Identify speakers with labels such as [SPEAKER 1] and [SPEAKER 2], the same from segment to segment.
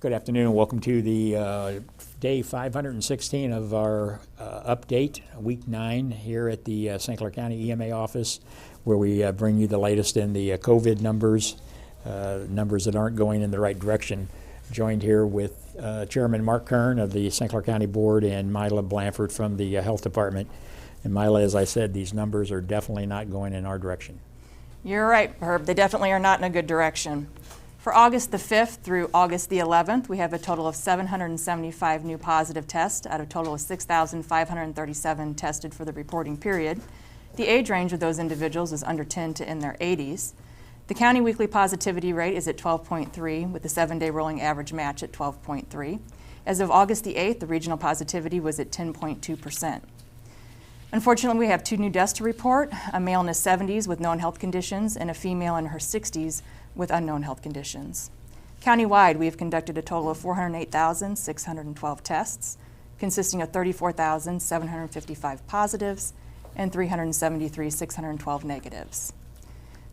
[SPEAKER 1] Good afternoon and welcome to the day 516 of our update, week 9 here at the St. Clair County EMA office, where we bring you the latest in the COVID numbers, numbers that aren't going in the right direction. Joined here with Chairman Mark Kern of the St. Clair County Board and Mila Blanford from the Health Department. And Mila, as I said, these numbers are definitely not going in our direction.
[SPEAKER 2] You're right, Herb. They definitely are not in a good direction. For August the 5th through August the 11th, we have a total of 775 new positive tests out of a total of 6,537 tested for the reporting period. The age range of those individuals is under 10 to in their 80s. The county weekly positivity rate is at 12.3 with the 7-day rolling average match at 12.3. As of August the 8th, the regional positivity was at 10.2%. Unfortunately, we have 2 new deaths to report, a male in his 70s with known health conditions and a female in her 60s with unknown health conditions. Countywide, we have conducted a total of 408,612 tests, consisting of 34,755 positives and 373,612 negatives.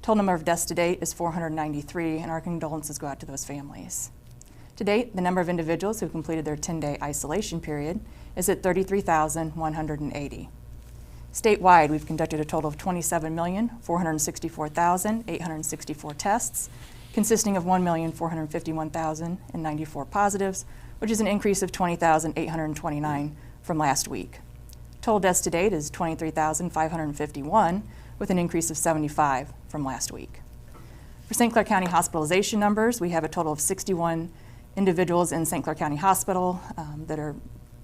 [SPEAKER 2] Total number of deaths to date is 493, and our condolences go out to those families. To date, the number of individuals who completed their 10-day isolation period is at 33,180. Statewide, we've conducted a total of 27,464,864 tests, consisting of 1,451,094 positives, which is an increase of 20,829 from last week. Total deaths to date is 23,551, with an increase of 75 from last week. For St. Clair County hospitalization numbers, we have a total of 61 individuals in St. Clair County Hospital that are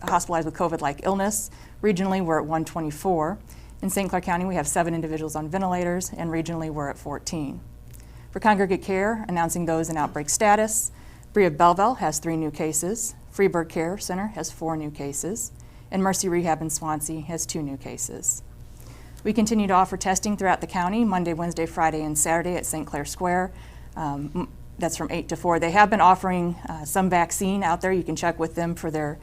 [SPEAKER 2] hospitalized with COVID-like illness. Regionally, we're at 124. In St. Clair County, we have 7 individuals on ventilators, and regionally, we're at 14. For congregate care, announcing those in outbreak status, Brea Belleville has 3 new cases, Freeburg Care Center has 4 new cases, and Mercy Rehab in Swansea has 2 new cases. We continue to offer testing throughout the county, Monday, Wednesday, Friday, and Saturday at St. Clair Square. That's from 8 to 4. They have been offering some vaccine out there. You can check with them for their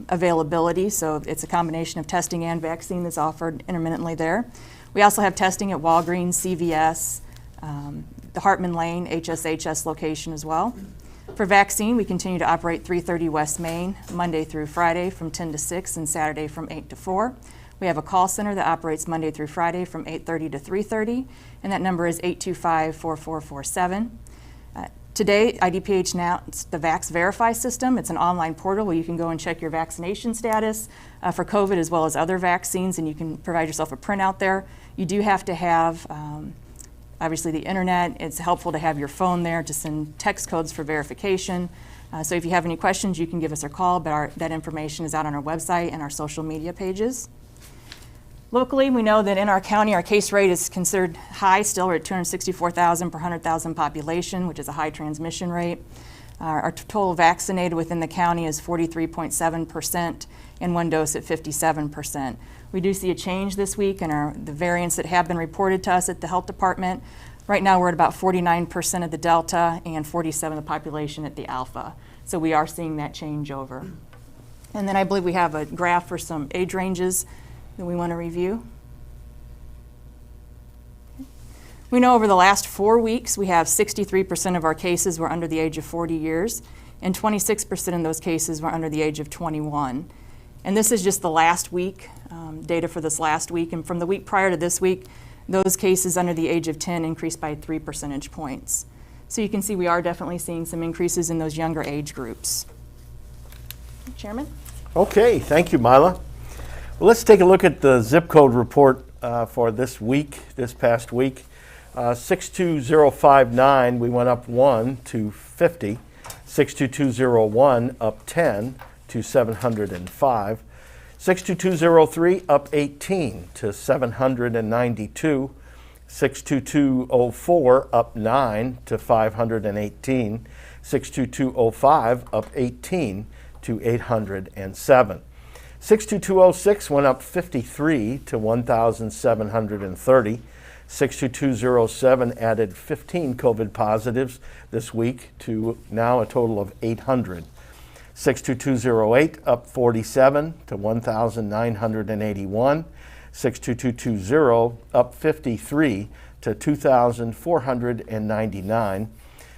[SPEAKER 2] availability, so it's a combination of testing and vaccine that's offered intermittently there. We also have testing at Walgreens, CVS, the Hartman Lane HSHS location as well. For vaccine, we continue to operate 330 West Main, Monday through Friday from 10 to 6 and Saturday from 8 to 4. We have a call center that operates Monday through Friday from 8:30 to 3:30, and that number is 825-4447. Today, IDPH announced the Vax Verify system. It's an online portal where you can go and check your vaccination status for COVID as well as other vaccines, and you can provide yourself a printout there. You do have to have, obviously, the internet. It's helpful to have your phone there to send text codes for verification. So if you have any questions, you can give us a call, but that information is out on our website and our social media pages. Locally, we know that in our county, our case rate is considered high still. We're at 264,000 per 100,000 population, which is a high transmission rate. Our total vaccinated within the county is 43.7% and 1 dose at 57%. We do see a change this week in the variants that have been reported to us at the health department. Right now, we're at about 49% of the Delta and 47% of the population at the Alpha. So we are seeing that change over. And then I believe we have a graph for some age ranges that we want to review. We know over the last 4 weeks, we have 63% of our cases were under the age of 40 years, and 26% of those cases were under the age of 21. And this is just the last week, data for this last week. And from the week prior to this week, those cases under the age of 10 increased by 3 percentage points. So you can see we are definitely seeing some increases in those younger age groups. Chairman?
[SPEAKER 3] Okay, thank you, Mila. Well, let's take a look at the zip code report for this past week. 62059, we went up 1 to 50. 62201 up 10 to 705. 62203 up 18 to 792. 62204 up 9 to 518. 62205 up 18 to 807. 62206 went up 53 to 1,730. 62207 added 15 COVID positives this week to now a total of 800. 62208 up 47 to 1,981. 62220 up 53 to 2,499.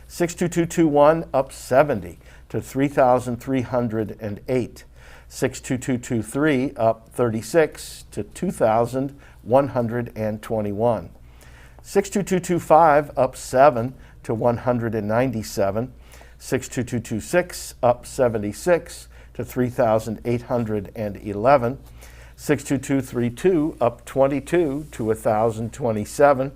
[SPEAKER 3] 62221 up 70 to 3,308. 62223 up 36 to 2,121. 62225 up 7 to 197. 62226 up 76 to 3,811. 62232 up 22 to 1,027.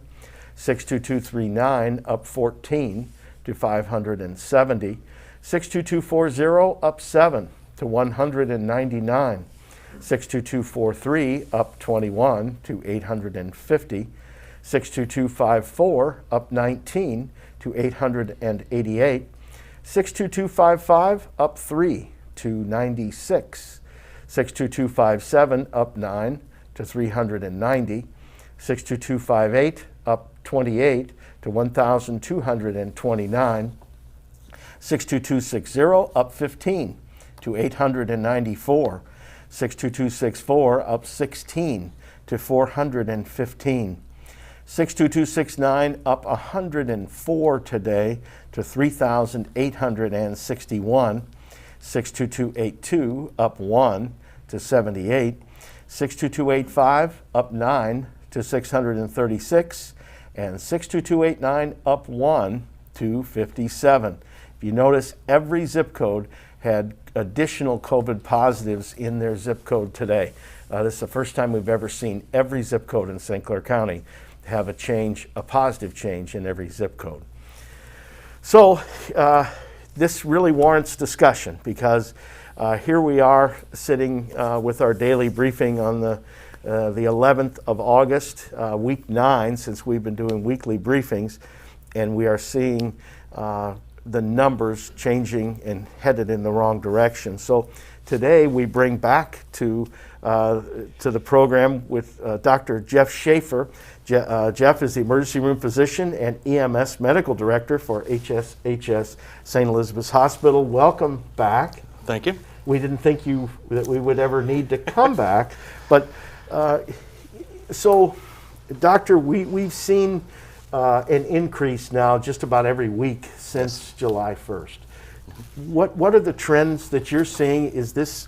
[SPEAKER 3] 62239 up 14 to 570. 62240 up 7 to 199. 62243 up 21 to 850. 62254 up 19 to 888. 62255 up 3 to 96. 62257 up 9 to 390. 62258 up 28 to 1,229. 62260 up 15 to 894. 62264 up 16 to 415. 62269 up 104 today to 3,861. 62282 up 1 to 78. 62285 up 9 to 636. And 62289 up 1 to 57. If you notice, every zip code had additional COVID positives in their zip code today. This is the first time we've ever seen every zip code in St. Clair County have a change, a positive change in every zip code. So this really warrants discussion because here we are sitting with our daily briefing on the 11th of August, week 9, since we've been doing weekly briefings, and we are seeing the numbers changing and headed in the wrong direction. So today we bring back to the program with Dr. Jeff Schaefer. Jeff is the emergency room physician and EMS medical director for HSHS St. Elizabeth's Hospital. Welcome back.
[SPEAKER 4] Thank you.
[SPEAKER 3] We didn't think that we would ever need to come back, but so, Doctor, we've seen an increase now just about every week since July 1st. What are the trends that you're seeing?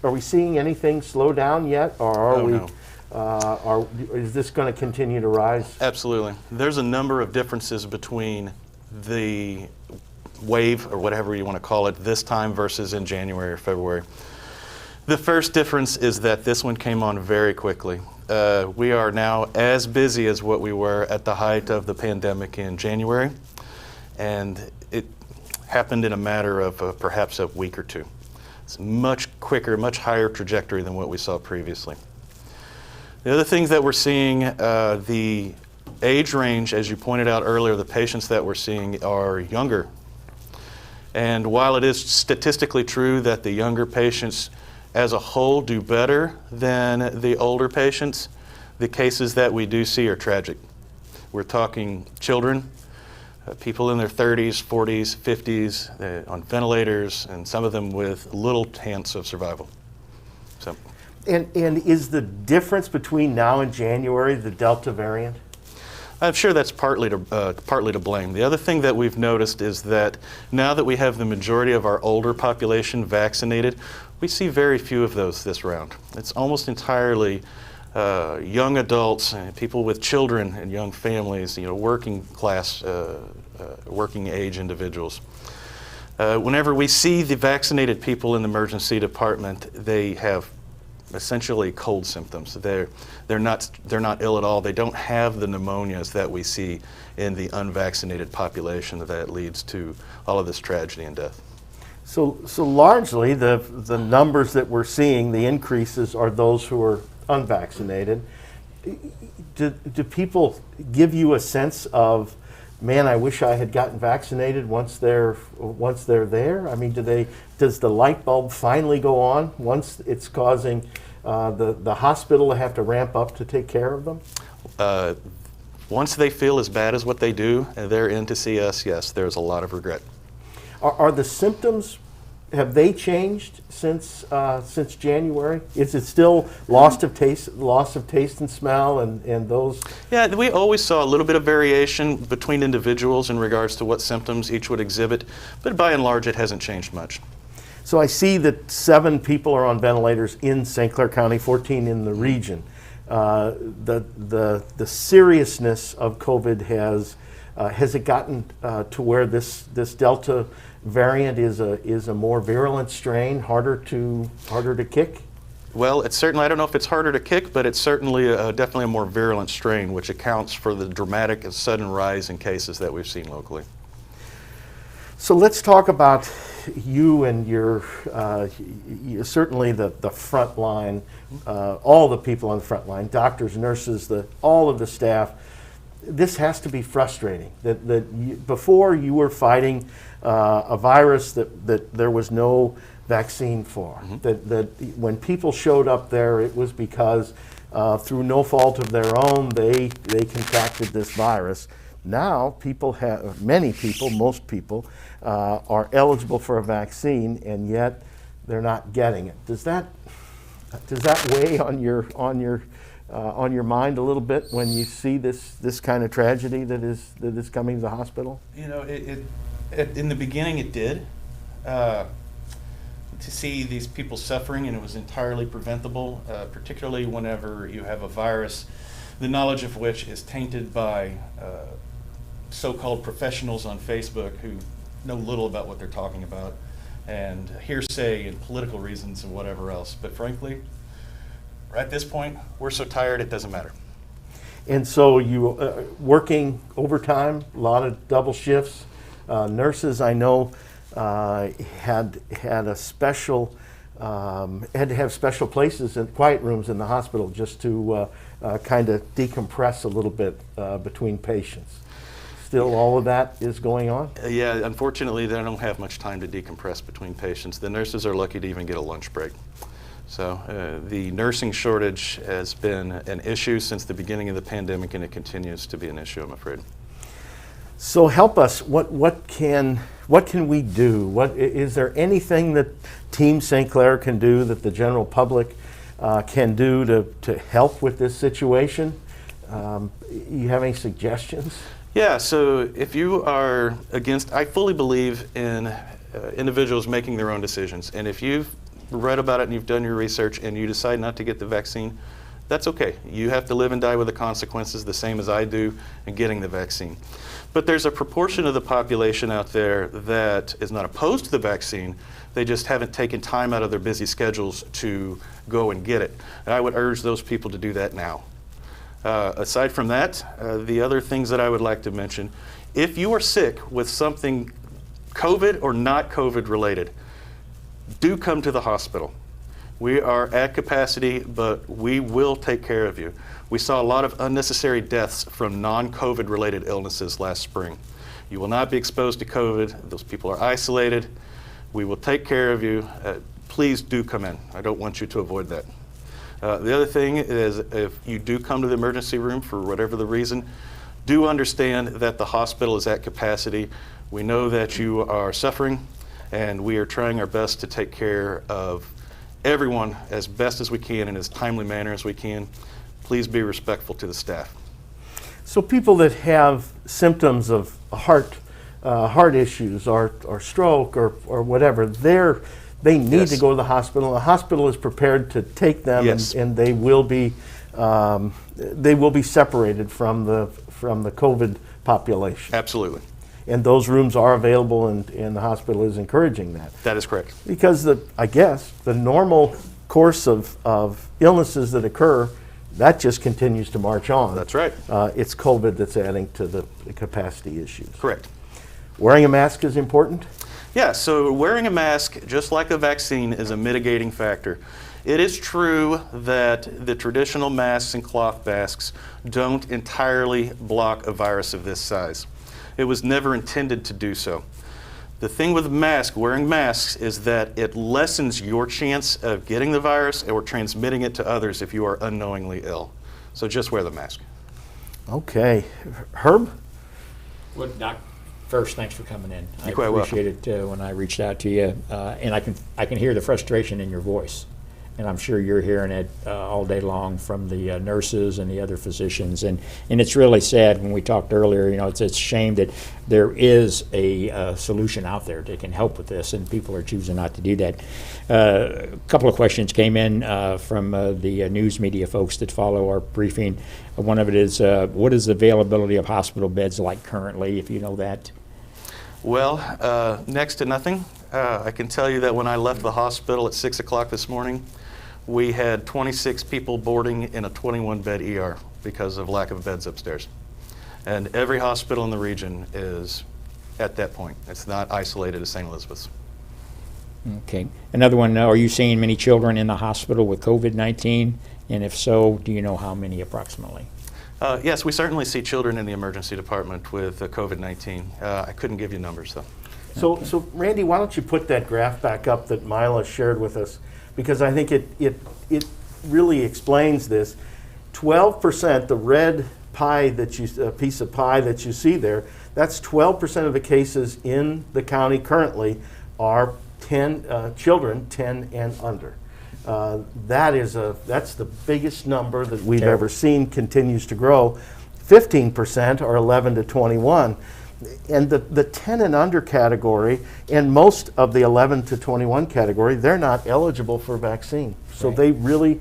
[SPEAKER 3] Are we seeing anything slow down yet, or
[SPEAKER 4] No.
[SPEAKER 3] is this going to continue to rise?
[SPEAKER 4] Absolutely. There's a number of differences between the wave, or whatever you want to call it, this time versus in January or February. The first difference is that this one came on very quickly. We are now as busy as what we were at the height of the pandemic in January, and it happened in a matter of perhaps a week or two. It's much quicker, much higher trajectory than what we saw previously. The other things that we're seeing, the age range, as you pointed out earlier, the patients that we're seeing are younger. And while it is statistically true that the younger patients as a whole do better than the older patients, the cases that we do see are tragic. We're talking children, people in their 30s, 40s, 50s, on ventilators, and some of them with little chance of survival. So,
[SPEAKER 3] And is the difference between now and January the Delta variant?
[SPEAKER 4] I'm sure that's partly to blame. The other thing that we've noticed is that now that we have the majority of our older population vaccinated, we see very few of those this round. It's almost entirely young adults, people with children and young families, working class, working age individuals. Whenever we see the vaccinated people in the emergency department, they have essentially cold symptoms. They're not ill at all. They don't have the pneumonias that we see in the unvaccinated population that leads to all of this tragedy and death.
[SPEAKER 3] So largely the numbers that we're seeing, the increases, are those who are unvaccinated. Do people give you a sense of, man, I wish I had gotten vaccinated once they're there? I mean, does the light bulb finally go on once it's causing the hospital to have to ramp up to take care of them?
[SPEAKER 4] Once they feel as bad as what they do, and they're in to see us, yes, there's a lot of regret.
[SPEAKER 3] Are the symptoms, have they changed since January? Is it still loss of taste and smell and those?
[SPEAKER 4] Yeah, we always saw a little bit of variation between individuals in regards to what symptoms each would exhibit, but by and large it hasn't changed much.
[SPEAKER 3] So I see that 7 people are on ventilators in St. Clair County, 14 in the region. The seriousness of COVID has it gotten to where this Delta variant is a more virulent strain, harder to kick?
[SPEAKER 4] Well, it's certainly, I don't know if it's harder to kick, but it's certainly definitely a more virulent strain, which accounts for the dramatic and sudden rise in cases that we've seen locally.
[SPEAKER 3] So let's talk about you and your certainly the front line, all the people on the front line, doctors, nurses, all of the staff. This has to be frustrating. Before you were fighting a virus that there was no vaccine for. Mm-hmm. That when people showed up there, it was because through no fault of their own, they contracted this virus. Now many people, most people, are eligible for a vaccine, and yet they're not getting it. Does that weigh on your mind a little bit when you see this kind of tragedy that is coming to the hospital?
[SPEAKER 4] You know, in the beginning it did. To see these people suffering, and it was entirely preventable, particularly whenever you have a virus, the knowledge of which is tainted by so-called professionals on Facebook who know little about what they're talking about, and hearsay and political reasons and whatever else. But frankly, at this point, we're so tired it doesn't matter.
[SPEAKER 3] And so you working overtime, a lot of double shifts. Nurses, I know, had a special had to have special places and quiet rooms in the hospital just to kind of decompress a little bit between patients. Still, all of that is going on?
[SPEAKER 4] Yeah, unfortunately, they don't have much time to decompress between patients. The nurses are lucky to even get a lunch break. So the nursing shortage has been an issue since the beginning of the pandemic, and it continues to be an issue, I'm afraid.
[SPEAKER 3] So help us. What can we do? Is there anything that Team St. Clair can do, that the general public can do to help with this situation? You have any suggestions?
[SPEAKER 4] Yeah. So if you are against, I fully believe in individuals making their own decisions, and if you've read about it and you've done your research and you decide not to get the vaccine, that's okay. You have to live and die with the consequences, the same as I do in getting the vaccine. But there's a proportion of the population out there that is not opposed to the vaccine. They just haven't taken time out of their busy schedules to go and get it. And I would urge those people to do that now. Aside from that, the other things that I would like to mention, if you are sick with something COVID or not COVID related, do come to the hospital. We are at capacity, but we will take care of you. We saw a lot of unnecessary deaths from non-COVID related illnesses last spring. You will not be exposed to COVID. Those people are isolated. We will take care of you. Please do come in. I don't want you to avoid that. The other thing is, if you do come to the emergency room for whatever the reason, do understand that the hospital is at capacity. We know that you are suffering, and we are trying our best to take care of everyone as best as we can in as timely manner as we can. Please be respectful to the staff.
[SPEAKER 3] So people that have symptoms of heart issues or stroke or whatever, they need
[SPEAKER 4] Yes.
[SPEAKER 3] to go to the hospital. The hospital is prepared to take them,
[SPEAKER 4] Yes.
[SPEAKER 3] and they will be separated from the COVID population.
[SPEAKER 4] Absolutely.
[SPEAKER 3] And those rooms are available, and the hospital is encouraging that.
[SPEAKER 4] That is correct.
[SPEAKER 3] Because I guess the normal course of illnesses that occur, that just continues to march on.
[SPEAKER 4] That's right.
[SPEAKER 3] It's COVID that's adding to the capacity issues.
[SPEAKER 4] Correct.
[SPEAKER 3] Wearing a mask is important?
[SPEAKER 4] Yeah, so wearing a mask, just like a vaccine, is a mitigating factor. It is true that the traditional masks and cloth masks don't entirely block a virus of this size. It was never intended to do so. The thing with wearing masks, is that it lessens your chance of getting the virus or transmitting it to others if you are unknowingly ill. So just wear the mask.
[SPEAKER 3] Okay. Herb?
[SPEAKER 1] Well, Doc, first, thanks for coming in.
[SPEAKER 4] You're quite welcome.
[SPEAKER 1] I appreciate it when I reached out to you, and I can hear the frustration in your voice. And I'm sure you're hearing it all day long from the nurses and the other physicians. And it's really sad. When we talked earlier, it's a shame that there is a solution out there that can help with this, and people are choosing not to do that. A couple of questions came in from the news media folks that follow our briefing. One of it is, what is the availability of hospital beds like currently, if you know that?
[SPEAKER 4] Well, next to nothing. I can tell you that when I left the hospital at 6 o'clock this morning, we had 26 people boarding in a 21-bed ER because of lack of beds upstairs. And every hospital in the region is at that point. It's not isolated to St. Elizabeth's.
[SPEAKER 1] Okay. Another one, are you seeing many children in the hospital with COVID-19? And if so, do you know how many approximately?
[SPEAKER 4] Yes, we certainly see children in the emergency department with COVID-19. I couldn't give you numbers, though.
[SPEAKER 3] So Randy, why don't you put that graph back up that Mila shared with us, because I think it really explains this. 12%, the red pie that piece of pie that you see there, that's 12% of the cases in the county currently are children 10 and under. That's the biggest number that we've ever seen, continues to grow. 15% are 11 to 21. And the 10 and under category, and most of the 11 to 21 category, they're not eligible for vaccine. So
[SPEAKER 1] Right.
[SPEAKER 3] they really,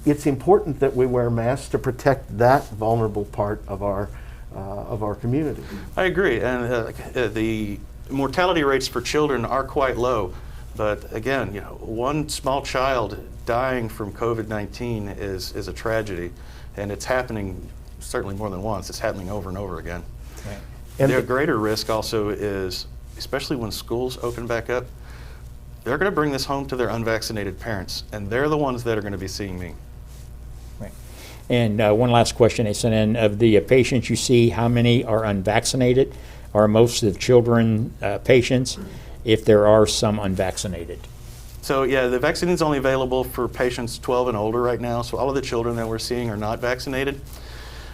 [SPEAKER 3] it's important that we wear masks to protect that vulnerable part of our community.
[SPEAKER 4] I agree, and the mortality rates for children are quite low. But again, one small child dying from COVID-19 is a tragedy, and it's happening certainly more than once. It's happening over and over again.
[SPEAKER 1] Right.
[SPEAKER 3] And
[SPEAKER 4] Their greater risk also is, especially when schools open back up, they're going to bring this home to their unvaccinated parents, and they're the ones that are going to be seeing me.
[SPEAKER 1] Right. And one last question they sent in. Of the patients you see, how many are unvaccinated? Are most of the children patients, if there are some unvaccinated?
[SPEAKER 4] So yeah, the vaccine is only available for patients 12 and older right now, so all of the children that we're seeing are not vaccinated.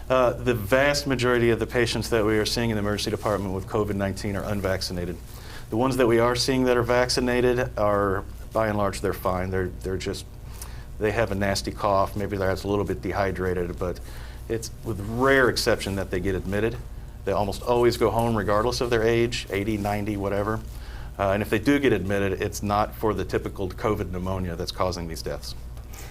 [SPEAKER 4] The vast majority of the patients that we are seeing in the emergency department with COVID-19 are unvaccinated. The ones that we are seeing that are vaccinated are, by and large, they're fine. They have a nasty cough, maybe they're a little bit dehydrated, but it's with rare exception that they get admitted. They almost always go home regardless of their age, 80, 90, whatever. And if they do get admitted, it's not for the typical COVID pneumonia that's causing these deaths.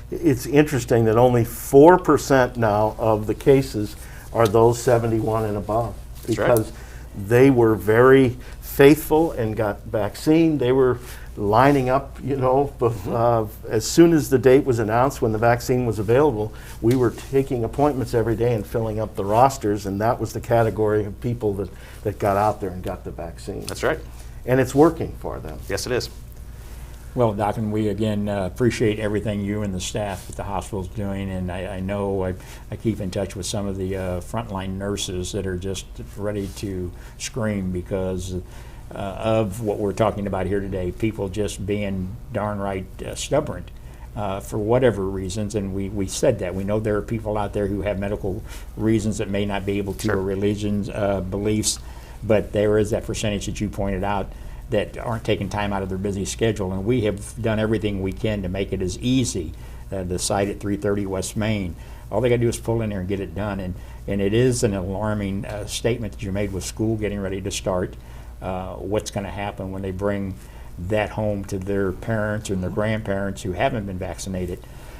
[SPEAKER 3] It's interesting that only 4% now of the cases are those 71 and above,
[SPEAKER 4] That's right.
[SPEAKER 3] because they were very faithful and got vaccine. They were lining up, as soon as the date was announced when the vaccine was available, we were taking appointments every day and filling up the rosters, and that was the category of people that got out there and got the vaccine.
[SPEAKER 4] That's right.
[SPEAKER 3] And it's working for them.
[SPEAKER 4] Yes, it is.
[SPEAKER 1] Well, Doc, and we again appreciate everything you and the staff at the hospital is doing, and I know I keep in touch with some of the frontline nurses that are just ready to scream because of what we're talking about here today, people just being darn right stubborn for whatever reasons, and we said that. We know there are people out there who have medical reasons that may not be able to,
[SPEAKER 4] Sure.
[SPEAKER 1] or religions, beliefs, but there is that percentage that you pointed out that aren't taking time out of their busy schedule, and we have done everything we can to make it as easy. The site at 330 West Main, all they got to do is pull in there and get it done, and it is an alarming statement that you made with school getting ready to start. What's going to happen when they bring that home to their parents and their grandparents who haven't been vaccinated?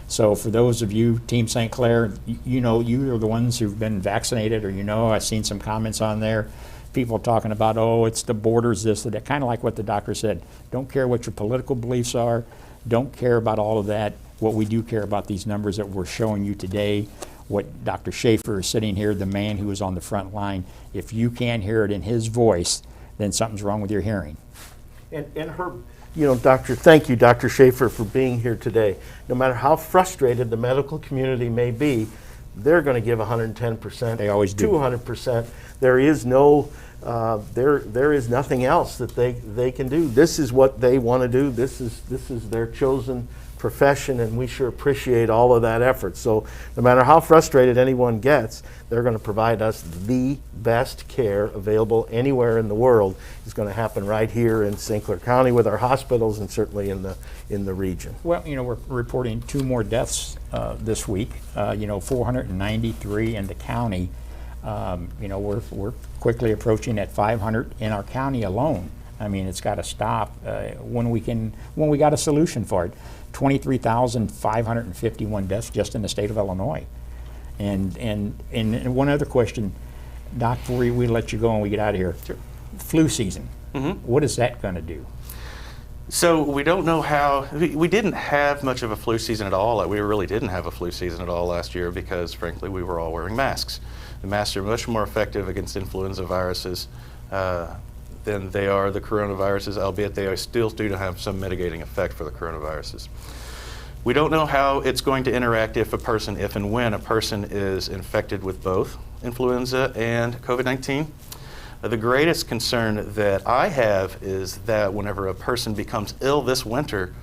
[SPEAKER 1] So for those of you, Team St. Clair, you are the ones who've been vaccinated, or I've seen some comments on there. People talking about, it's the borders, this, that, kind of like what the doctor said. Don't care what your political beliefs are. Don't care about all of that. What we do care about these numbers that we're showing you today, what Dr. Schaefer is sitting here, the man who is on the front line. If you can't hear it in his voice, then something's wrong with your hearing.
[SPEAKER 3] And her, thank you, Dr. Schaefer, for being here today. No matter how frustrated the medical community may be, they're going to give 110%.
[SPEAKER 1] They always do.
[SPEAKER 3] 200%. There is no, there is nothing else that they can do. This is what they want to do. This is their chosen profession, and we sure appreciate all of that effort. So no matter how frustrated anyone gets, they're going to provide us the best care available anywhere in the world. It's going to happen right here in St. Clair County with our hospitals, and certainly in the region.
[SPEAKER 1] Well, we're reporting 2 more deaths this week. 493 in the county. We're quickly approaching at 500 in our county alone. I mean, it's got to stop when we got a solution for it. 23,551 deaths just in the state of Illinois. And one other question, Doc, before we let you go and we get out of here.
[SPEAKER 4] Sure.
[SPEAKER 1] Flu season. What is that going to do?
[SPEAKER 4] So we don't know how, we didn't have much of a flu season at all. We really didn't have a flu season at all last year because, frankly, we were all wearing masks. The masks are much more effective against influenza viruses than they are the coronaviruses, albeit they still do have some mitigating effect for the coronaviruses. We don't know how it's going to interact if and when a person is infected with both influenza and COVID-19. The greatest concern that I have is that whenever a person becomes ill this winter,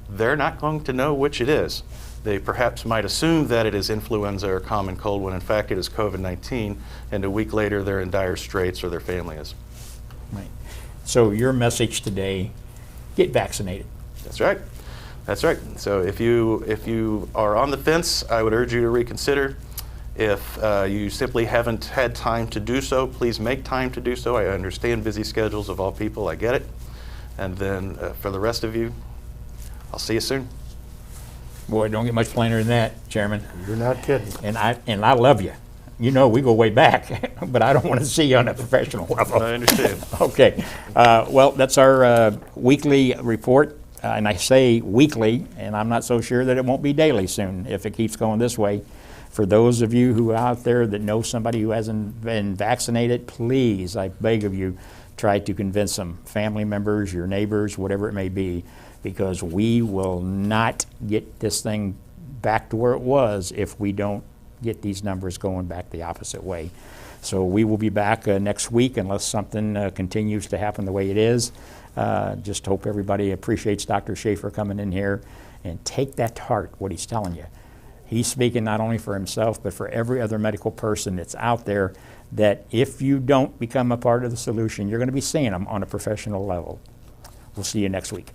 [SPEAKER 4] they're not going to know which it is. They perhaps might assume that it is influenza or common cold when in fact it is COVID-19, and a week later they're in dire straits or their family is.
[SPEAKER 1] Right. So your message today, get vaccinated.
[SPEAKER 4] That's right. That's right. So if you are on the fence, I would urge you to reconsider. If you simply haven't had time to do so, please make time to do so. I understand busy schedules of all people. I get it. And then for the rest of you, I'll see you soon.
[SPEAKER 1] Boy, don't get much plainer than that, Chairman.
[SPEAKER 3] You're not kidding.
[SPEAKER 1] And I love you. We go way back, but I don't want to see you on a professional level.
[SPEAKER 4] I understand.
[SPEAKER 1] Okay. Well, that's our weekly report. And I say weekly, and I'm not so sure that it won't be daily soon if it keeps going this way. For those of you who are out there that know somebody who hasn't been vaccinated, please, I beg of you, try to convince them, family members, your neighbors, whatever it may be, because we will not get this thing back to where it was if we don't get these numbers going back the opposite way. So we will be back next week unless something continues to happen the way it is. Just hope everybody appreciates Dr. Schaefer coming in here, and take that to heart, what he's telling you. He's speaking not only for himself, but for every other medical person that's out there, that if you don't become a part of the solution, you're going to be seeing them on a professional level. We'll see you next week.